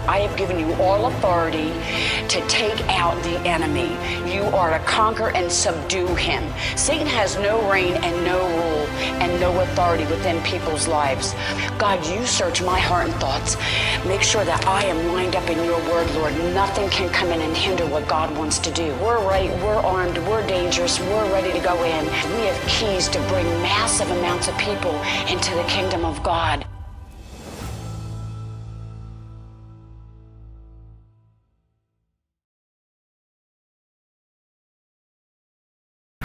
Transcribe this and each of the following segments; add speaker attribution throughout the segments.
Speaker 1: I have given you all authority to take out the enemy. You are to conquer and subdue him. Satan has no reign and no rule and no authority within people's lives. God, you search my heart and thoughts. Make sure that I am lined up in your word, Lord. Nothing can come in and hinder what God wants to do. We're right, we're armed, we're dangerous, we're ready to go in. We have keys to bring massive amounts of people into the kingdom of God.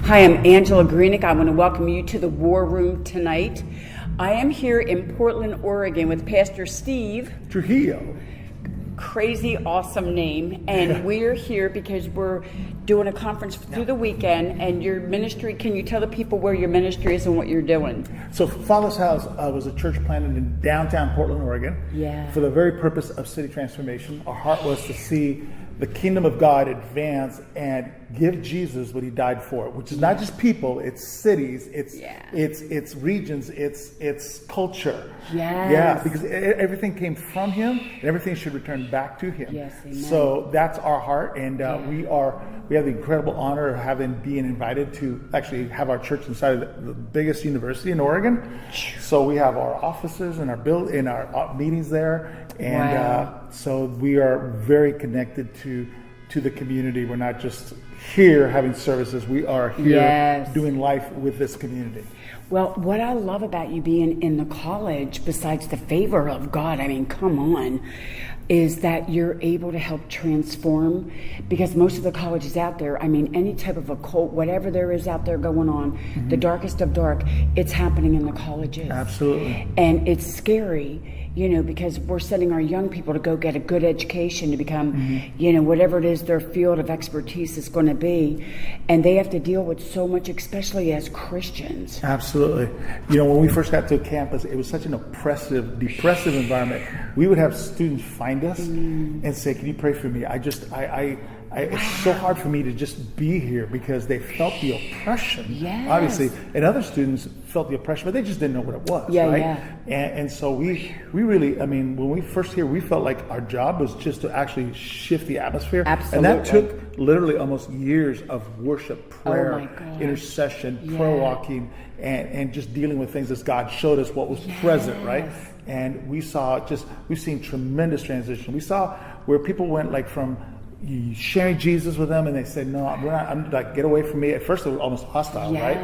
Speaker 1: Hi, I'm Angela Greenick. I want to welcome you to the War Room tonight. I am here in Portland, Oregon with Pastor Steve
Speaker 2: Trujillo.
Speaker 1: Crazy awesome name. And we're here because we're doing a conference through the weekend, and your ministry, can you tell the people where your ministry is and what you're doing?
Speaker 2: So Father's House was a church planted in downtown Portland, Oregon, for the very purpose of city transformation. Our heart was to see the kingdom of God advance and give Jesus what he died for, which is not just people, it's cities, it's regions, it's culture. Yeah, because everything came from him and everything should return back to him.
Speaker 1: Yes, amen.
Speaker 2: So that's our heart, and we have the incredible honor of being invited to actually have our church inside of the biggest university in Oregon. So we have our offices and our meetings there, and so we are very connected to the community. We're not just here having services. We are here doing life with this community.
Speaker 1: Well, what I love about you being in the college, besides the favor of God, I mean, come on, is that you're able to help transform, because most of the colleges out there, I mean, any type of occult, whatever there is out there going on, the darkest of dark, it's happening in the colleges.
Speaker 2: Absolutely.
Speaker 1: And it's scary, you know, because we're sending our young people to go get a good education to become, you know, whatever it is their field of expertise is going to be. And they have to deal with so much, especially as Christians.
Speaker 2: Absolutely. You know, when we first got to campus, it was such an oppressive, depressive environment. We would have students find us and say, "Can you pray for me? It's so hard for me to just be here," because they felt the oppression, obviously, and other students felt the oppression, but they just didn't know what it was, right? And so we really, I mean, when we first here, we felt like our job was just to actually shift the atmosphere.
Speaker 1: Absolutely.
Speaker 2: And that took literally almost years of worship, prayer, intercession, prayer walking, and just dealing with things as God showed us what was present, right? And we've seen tremendous transition. We saw where people went like from sharing Jesus with them, and they said, "No, I'm like, get away from me." At first, they were almost hostile, right?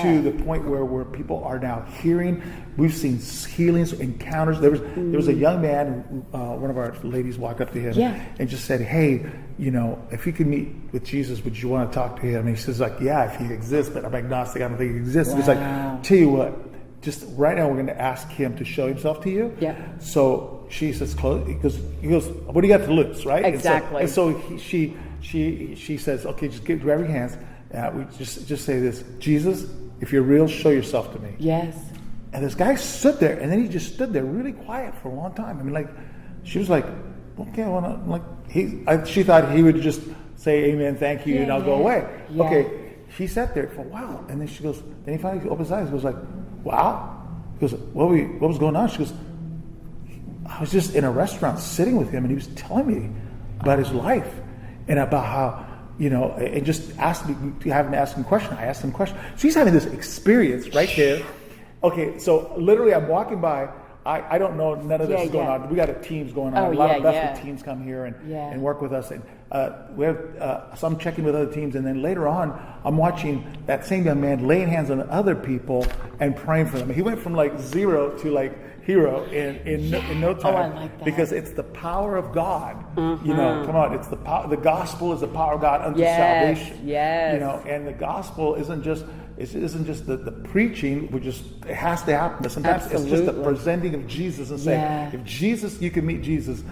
Speaker 2: To the point where people are now hearing. We've seen healings, encounters. There was a young man. One of our ladies walked up to him and just said, "Hey, you know, if you could meet with Jesus, would you want to talk to him?" And he says, "Like, yeah, if he exists, but I'm agnostic. I don't think he exists." He's like, "Tell you what, just right now, we're going to ask him to show himself to you." So she says, "Close." He goes, "What do you got to lose, right?"
Speaker 1: Exactly.
Speaker 2: And so she says, "Okay, just grab your hands. We just say this: Jesus, if you're real, show yourself to me."
Speaker 1: Yes.
Speaker 2: And this guy stood there, and then he just stood there, really quiet for a long time. I mean, like, she was like, "Okay, I want to." Like, she thought he would just say, "Amen, thank you," and I'll go away. Okay. He sat there for a while, and then she goes. Then he finally opened his eyes. He goes like, "Wow." He goes, "What was going on?" She goes, "I was just in a restaurant sitting with him, and he was telling me about his life and about how, you know," and just asked me, having to ask him questions. I asked him questions. So he's having this experience right there. Okay, so literally I'm walking by. I don't know, none of this is going on. We got teams going on. A lot of Bethel teams come here and work with us. And we have some checking with other teams. And then later on, I'm watching that same young man laying hands on other people and praying for them. He went from like zero to like hero in no time.
Speaker 1: I like that.
Speaker 2: Because it's the power of God. You know, come on, it's the power. The gospel is the power of God unto salvation.
Speaker 1: Yes.
Speaker 2: You know, and the gospel isn't just the preaching, it has to happen. But sometimes it's just the presenting of Jesus and saying, if Jesus, you can meet Jesus,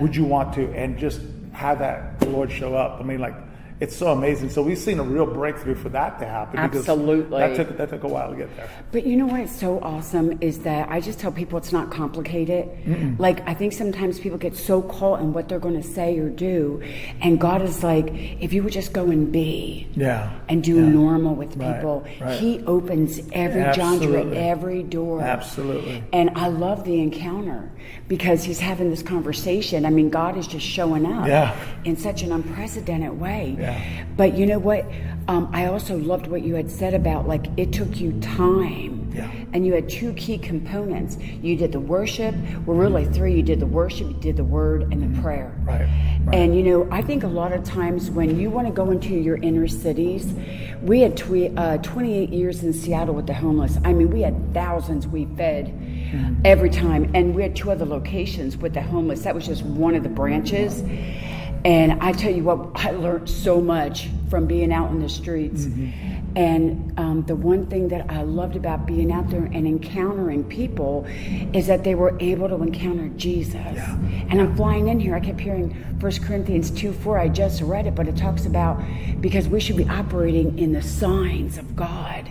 Speaker 2: would you want to? And just have that the Lord show up. I mean, like, it's so amazing. So we've seen a real breakthrough for that to happen.
Speaker 1: Absolutely.
Speaker 2: That took a while to get there.
Speaker 1: But you know what's so awesome is that I just tell people it's not complicated. Like, I think sometimes people get so caught in what they're going to say or do, and God is like, if you would just go and be, and do normal with people, He opens every John, every door.
Speaker 2: Absolutely.
Speaker 1: And I love the encounter because He's having this conversation. I mean, God is just showing up in such an unprecedented way. But you know what? I also loved what you had said about, like, it took you time. And you had two key components. You did the worship. Well, really three. You did the worship, you did the word, and the prayer.
Speaker 2: Right.
Speaker 1: And, you know, I think a lot of times when you want to go into your inner cities, we had 28 years in Seattle with the homeless. I mean, we had thousands we fed every time. And we had 2 other locations with the homeless. That was just one of the branches. And I tell you what, I learned so much from being out in the streets. And the one thing that I loved about being out there and encountering people is that they were able to encounter Jesus. And I'm flying in here, I kept hearing 1 Corinthians 2:4. I just read it, but it talks about because we should be operating in the signs of God.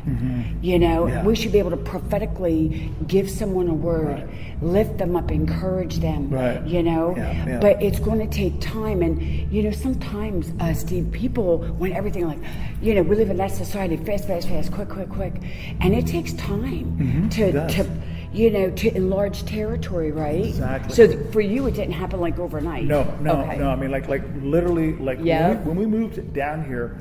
Speaker 1: You know, we should be able to prophetically give someone a word, lift them up, encourage them, you know. But it's going to take time. And, you know, sometimes, Steve, people want everything like, you know, we live in that society, fast, quick. And it takes time to you know, to enlarge territory, right?
Speaker 2: Exactly.
Speaker 1: So for you, it didn't happen like overnight.
Speaker 2: No. I mean, like literally, like when we moved down here,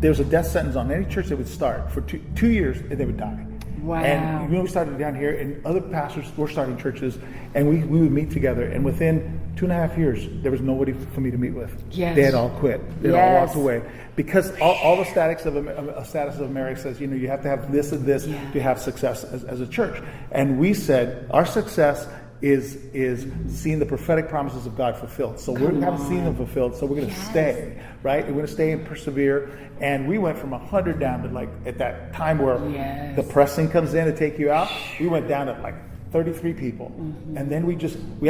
Speaker 2: there was a death sentence on any church that would start for 2 years, and they would die.
Speaker 1: Wow.
Speaker 2: And when we started down here, and other pastors were starting churches, and we would meet together, and within 2.5 years, there was nobody for me to meet with. They had all quit. They had all walked away. Because all the status of America says, you know, you have to have this and this to have success as a church. And we said, our success is seeing the prophetic promises of God fulfilled. So we haven't seen them fulfilled, so we're going to stay, right? We're going to stay and persevere. And we went from 100 down to, like, at that time where the pressing comes in to take you out, we went down to like 33 people. And then we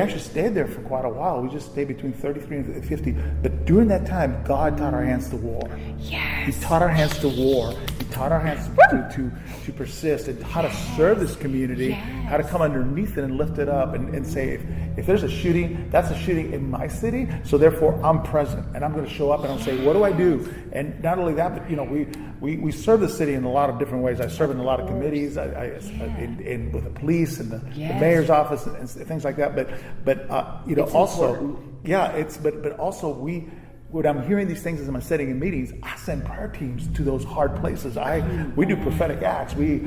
Speaker 2: actually stayed there for quite a while. We just stayed between 33 and 50. But during that time, God taught our hands to war. He taught our hands to war. He taught our hands to persist, and how to serve this community, how to come underneath it and lift it up and say, if there's a shooting, that's a shooting in my city, so therefore I'm present, and I'm going to show up, and I'm say, what do I do? And not only that, but, you know, we serve the city in a lot of different ways. I serve in a lot of committees, in with the police and the mayor's office and things like that. But you know, it's also important. But also when I'm hearing these things as I'm sitting in meetings, I send prayer teams to those hard places. We do prophetic acts. We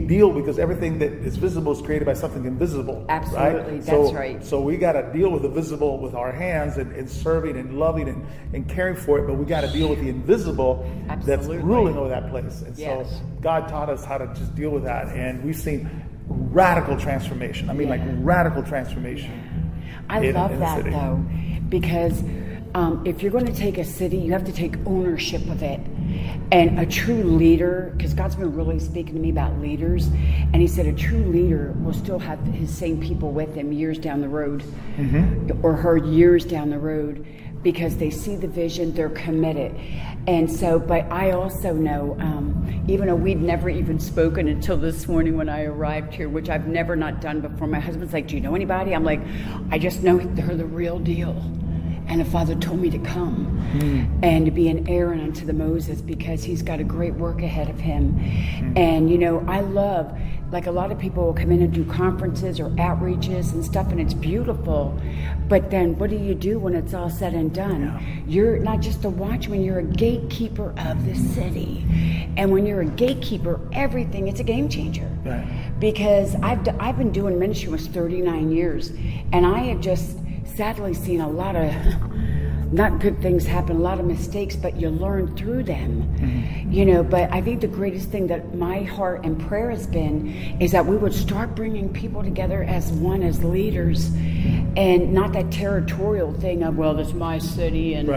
Speaker 2: deal, because everything that is visible is created by something invisible.
Speaker 1: Absolutely,
Speaker 2: right?
Speaker 1: That's right.
Speaker 2: So we got to deal with the visible with our hands and serving and loving and caring for it, but we got to deal with the invisible that's ruling over that place. And so God taught us how to just deal with that, and we've seen radical transformation. I mean, like radical transformation.
Speaker 1: I love that though, because if you're going to take a city, you have to take ownership of it. And a true leader, because God's been really speaking to me about leaders, and He said a true leader will still have His same people with him years down the road, or her years down the road, because they see the vision, they're committed. And so, but I also know, even though we'd never even spoken until this morning when I arrived here, which I've never not done before, my husband's like, do you know anybody? I'm like, I just know they're the real deal. And the Father told me to come and to be an Aaron unto the Moses, because He's got a great work ahead of Him. And, you know, I love, like, a lot of people will come in and do conferences or outreaches and stuff, and it's beautiful. But then what do you do when it's all said and done? You're not just a watchman, you're a gatekeeper of the city. And when you're a gatekeeper, everything, it's a game changer. Because I've been doing ministry almost 39 years, and I have just sadly seen a lot of not good things happen, a lot of mistakes, but you learn through them. You know, but I think the greatest thing that my heart and prayer has been is that we would start bringing people together as one, as leaders, and not that territorial thing of, well, this is my city, and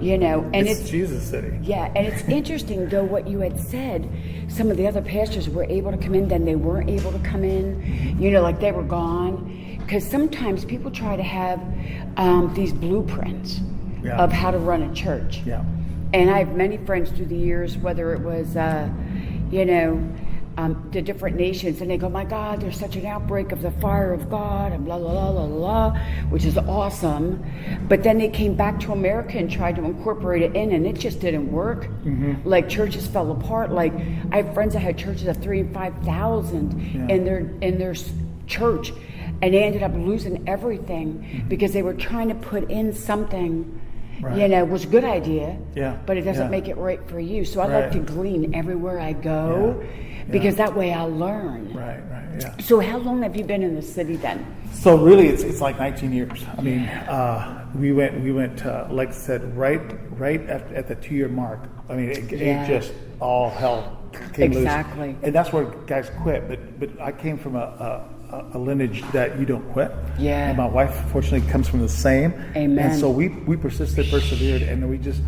Speaker 1: you know, and it's Jesus' city. And it's interesting though what you had said. Some of the other pastors were able to come in, then they weren't able to come in. You know, like they were gone. Because sometimes people try to have these blueprints. of how to run a church.
Speaker 2: Yeah.
Speaker 1: And I have many friends through the years, whether it was, the different nations, and they go, my God, there's such an outbreak of the fire of God, and blah, blah, blah, blah, blah, which is awesome. But then they came back to America and tried to incorporate it in, and it just didn't work. Like, churches fell apart. Like, I have friends that had churches of 3,000 and 5,000 in their church, and they ended up losing everything because they were trying to put in something. Right. Was a good idea, but it doesn't make it right for you. So I like to glean everywhere I go because that way I'll learn.
Speaker 2: Right, yeah.
Speaker 1: So how long have you been in the city then?
Speaker 2: So really, it's like 19 years. I mean, we went like I said, right at the 2-year mark. I mean, it just all hell came loose.
Speaker 1: Exactly.
Speaker 2: And that's where guys quit. But I came from a lineage that you don't quit.
Speaker 1: Yeah.
Speaker 2: And my wife, fortunately, comes from the same.
Speaker 1: Amen.
Speaker 2: And so we persisted, persevered, and we just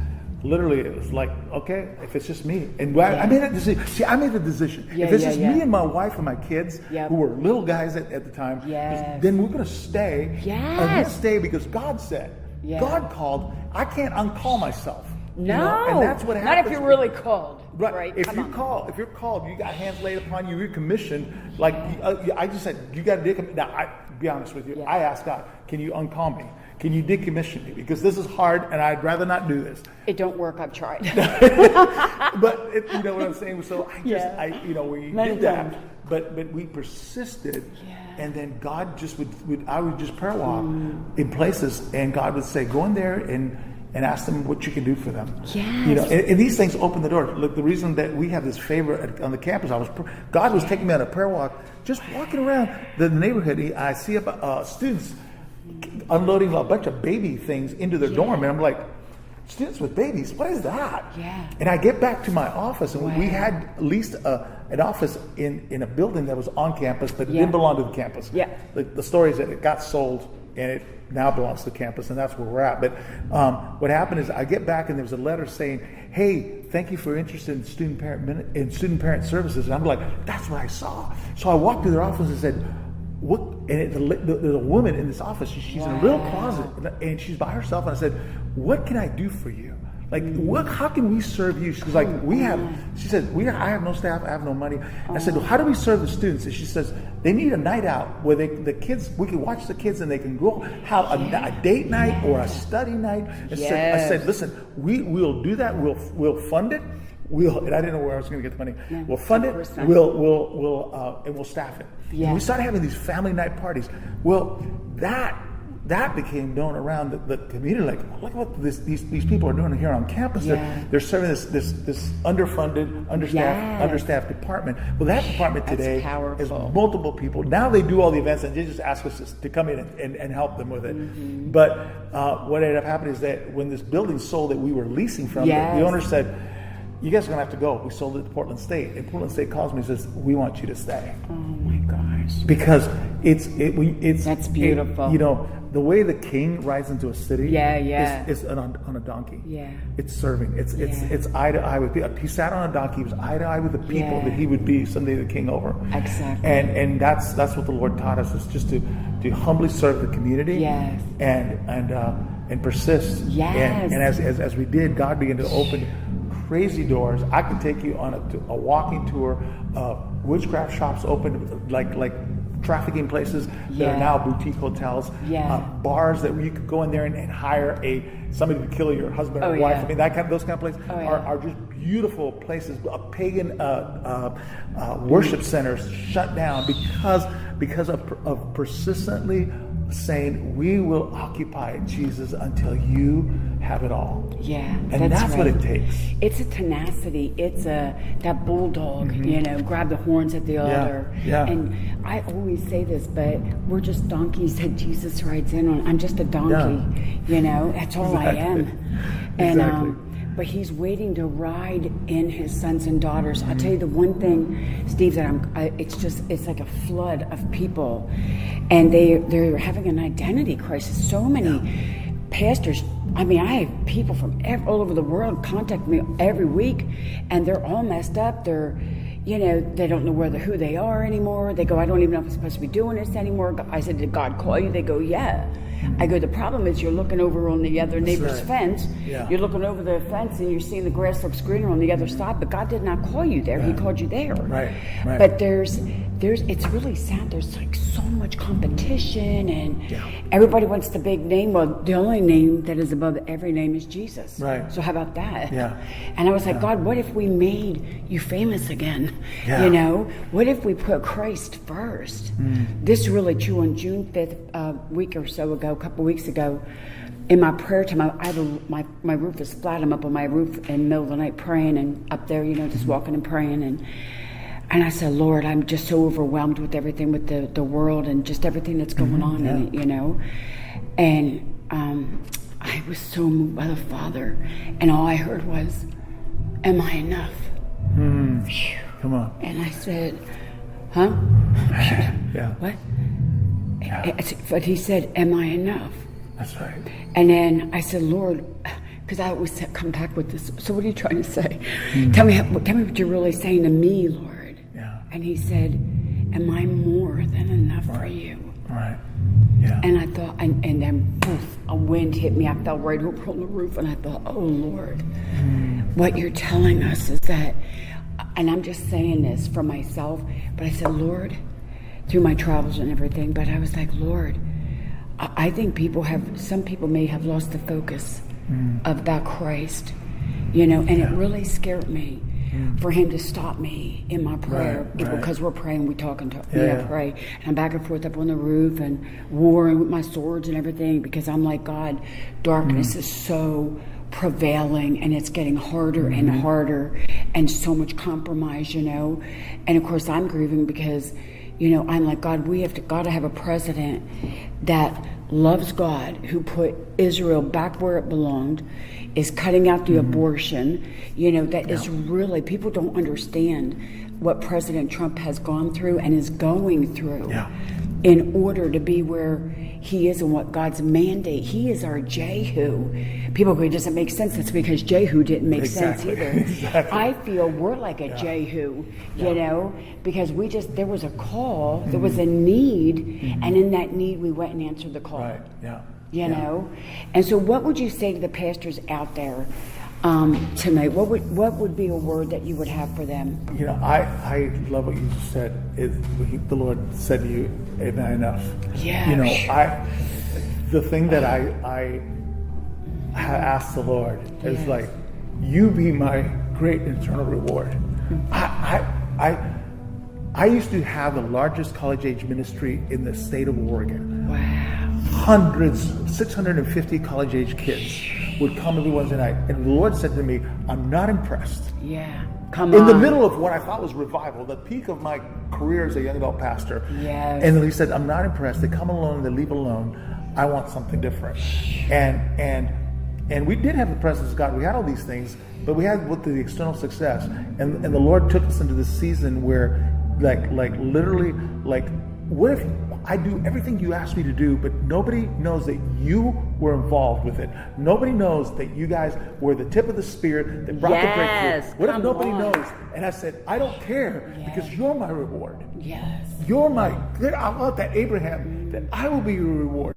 Speaker 2: literally, it was like, okay, if it's just me. And I made that decision. See, I made the decision. If it's just me and my wife and my kids, who were little guys at the time, then we're going to stay.
Speaker 1: Yes.
Speaker 2: And we're going to stay because God said. God called. I can't uncall myself.
Speaker 1: No.
Speaker 2: And that's what happens.
Speaker 1: Not if you're really called.
Speaker 2: Right. If you're called, you got hands laid upon you, you're commissioned. Like I just said, you got to decommission. Now, I be honest with you. I asked God, can you uncall me? Can you decommission me? Because this is hard, and I'd rather not do this.
Speaker 1: It don't work. I've tried.
Speaker 2: But you know what I'm saying. So we did that. But we persisted, and then God just I would just prayer walk in places, and God would say, go in there and ask them what you can do for them.
Speaker 1: Yes.
Speaker 2: And these things open the door. Look, the reason that we have this favor on the campus, God was taking me on a prayer walk, just walking around the neighborhood. I see students unloading a bunch of baby things into their dorm, and I'm like, students with babies, what is that?
Speaker 1: Yeah.
Speaker 2: And I get back to my office, and we had at least an office in a building that was on campus, but it didn't belong to the campus.
Speaker 1: Yeah.
Speaker 2: The story is that it got sold, and it now belongs to the campus, and that's where we're at. But what happened is I get back, and there was a letter saying, hey, thank you for your interest in student parent services. And I'm like, that's what I saw. So I walked to their office and said, what? And there's a woman in this office. She's in a little closet, and she's by herself. And I said, what can I do for you? Like, how can we serve you? She's like, she said, I have no staff, I have no money. And I said, well, how do we serve the students? And she says, they need a night out where we can watch the kids, and they can go have a date night or a study night. I said, listen, we'll do that. We'll fund it. And I didn't know where I was going to get the money. Yeah, we'll fund it. And we'll staff it. Yeah. And we started having these family night parties. Well, that became known around the community. Like, look what these people are doing here on campus. They're serving this underfunded, understaffed department. Well, that department today is multiple people. Now they do all the events, and they just ask us to come in and help them with it. Mm-hmm. But what ended up happening is that when this building sold that we were leasing from, the owner said, you guys are going to have to go. We sold it to Portland State. And Portland State calls me and says, we want you to stay.
Speaker 1: Oh, my gosh.
Speaker 2: Because it's
Speaker 1: that's beautiful.
Speaker 2: The way the king rides into a city is on a donkey.
Speaker 1: Yeah.
Speaker 2: It's serving. It's eye to eye with people. He sat on a donkey. He was eye to eye with the people that he would be someday the king over.
Speaker 1: Exactly.
Speaker 2: And that's what the Lord taught us, is just to humbly serve the community.
Speaker 1: Yes.
Speaker 2: And persist.
Speaker 1: Yes.
Speaker 2: And as we did, God began to open crazy doors. I could take you on a walking tour. Witchcraft shops opened, like trafficking places that are now boutique hotels. Bars that you could go in there and hire somebody to kill your husband or wife. I mean, those kind of places are just beautiful places. Pagan worship centers shut down because of persistently saying, we will occupy Jesus until you have it all.
Speaker 1: Yeah,
Speaker 2: and that's what it takes.
Speaker 1: It's a tenacity. It's that bulldog, grab the horns at the altar.
Speaker 2: Yeah.
Speaker 1: And I always say this, but we're just donkeys that Jesus rides in on. I'm just a donkey, that's all I am. And but he's waiting to ride in his sons and daughters. I'll tell you the one thing, Steve, that it's like a flood of people, and they're having an identity crisis. So many pastors. I mean, I have people from all over the world contact me every week, and they're all messed up. They're, you know, they don't know who they are anymore. They go, I don't even know if I'm supposed to be doing this anymore. I said, did God call you? They go, yeah. I go, the problem is you're looking over on the other neighbor's fence.
Speaker 2: Yeah.
Speaker 1: You're looking over the fence and you're seeing the grass looks greener on the other side, but God did not call you there. He called you there.
Speaker 2: Right.
Speaker 1: But there's it's really sad. There's like so much competition and everybody wants the big name. Well, the only name that is above every name is Jesus.
Speaker 2: Right.
Speaker 1: So how about that?
Speaker 2: Yeah.
Speaker 1: And I was like, God, what if we made you famous again?
Speaker 2: Yeah.
Speaker 1: You know, what if we put Christ first? This is really true. On June 5th, a week or so ago, a couple weeks ago, in my prayer time, my roof is flat. I'm up on my roof in the middle of the night praying, and up there, you know, just walking and praying. And I said, Lord, I'm just so overwhelmed with everything, with the world and just everything that's going on in it, you know. And I was so moved by the Father, and all I heard was, am I enough?
Speaker 2: Come on.
Speaker 1: And I said, huh?
Speaker 2: Yeah.
Speaker 1: What? Yeah. But he said, am I enough?
Speaker 2: That's right.
Speaker 1: And then I said, Lord, because I always come back with this, so what are you trying to say? Tell me what you're really saying to me, Lord.
Speaker 2: Yeah.
Speaker 1: And he said, am I more than enough for you?
Speaker 2: Right. Yeah.
Speaker 1: And I thought, and then poof, a wind hit me. I fell right over on the roof, and I thought, oh, Lord, what you're telling us is that, and I'm just saying this for myself, but I said, Lord, through my travels and everything, but I was like, Lord, I think some people may have lost the focus about Christ, you know, and it really scared me for him to stop me in my prayer, because we're praying, we talk and talk, I pray, and I'm back and forth up on the roof and warring with my swords and everything, because I'm like, God, darkness is so prevailing and it's getting harder and harder, and so much compromise, you know. And of course I'm grieving because, you know, I'm like, God, we have to have a president that loves God, who put Israel back where it belonged, is cutting out the abortion, you know, that is really, people don't understand what President Trump has gone through and is going through in order to be where he is and what God's mandate. He is our Jehu. People go, it doesn't make sense. That's because Jehu didn't make sense either. I feel we're like a Jehu, you know, because there was a call, there was a need, and in that need we went and answered the call.
Speaker 2: Right. Yeah.
Speaker 1: You know? And so what would you say to the pastors out there tonight? What would be a word that you would have for them?
Speaker 2: You know, I love what you just said. The Lord said to you, "Am I enough?"
Speaker 1: Yeah.
Speaker 2: You know, the thing that I asked the Lord is like, "You be my great eternal reward." I used to have the largest college age ministry in the state of Oregon.
Speaker 1: Wow.
Speaker 2: Hundreds, 650 college age kids would come every Wednesday night. And the Lord said to me, I'm not impressed.
Speaker 1: Yeah. Come on.
Speaker 2: In the middle of what I thought was revival, the peak of my career as a young adult pastor.
Speaker 1: Yes.
Speaker 2: And then he said, I'm not impressed. They come alone, they leave alone. I want something different. And we did have the presence of God. We had all these things, but we had with the external success. And the Lord took us into this season where like literally, like, what if I do everything you asked me to do, but nobody knows that you were involved with it. Nobody knows that you guys were the tip of the spear that brought the breakthrough. What if nobody knows? And I said, I don't care, because you're my reward.
Speaker 1: Yes.
Speaker 2: You're I want that Abraham, that I will be your reward.